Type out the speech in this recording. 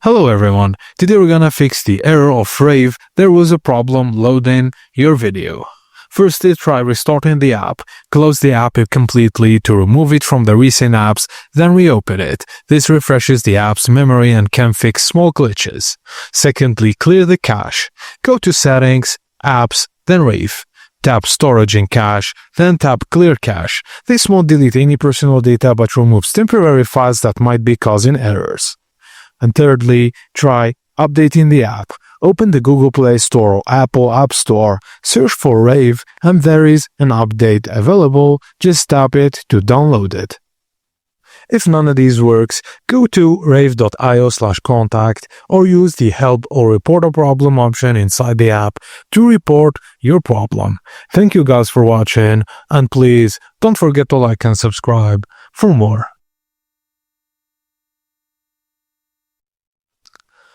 Hello everyone, today we're gonna fix the error of Rave. There was a problem loading your video. Firstly, try restarting the app. Close the app completely to remove it from the recent apps, then reopen it. This refreshes the app's memory and can fix small glitches. Secondly, clear the cache. Go to Settings, Apps, then Rave. Tap Storage and Cache, then tap Clear Cache. This won't delete any personal data but removes temporary files that might be causing errors. And thirdly, try updating the app. Open the Google Play Store or Apple App Store, search for Rave, and there is an update available. Just tap it to download it. If none of these works, go to rave.io/contact or use the Help or Report a Problem option inside the app to report your problem. Thank you guys for watching, and please don't forget to like and subscribe for more.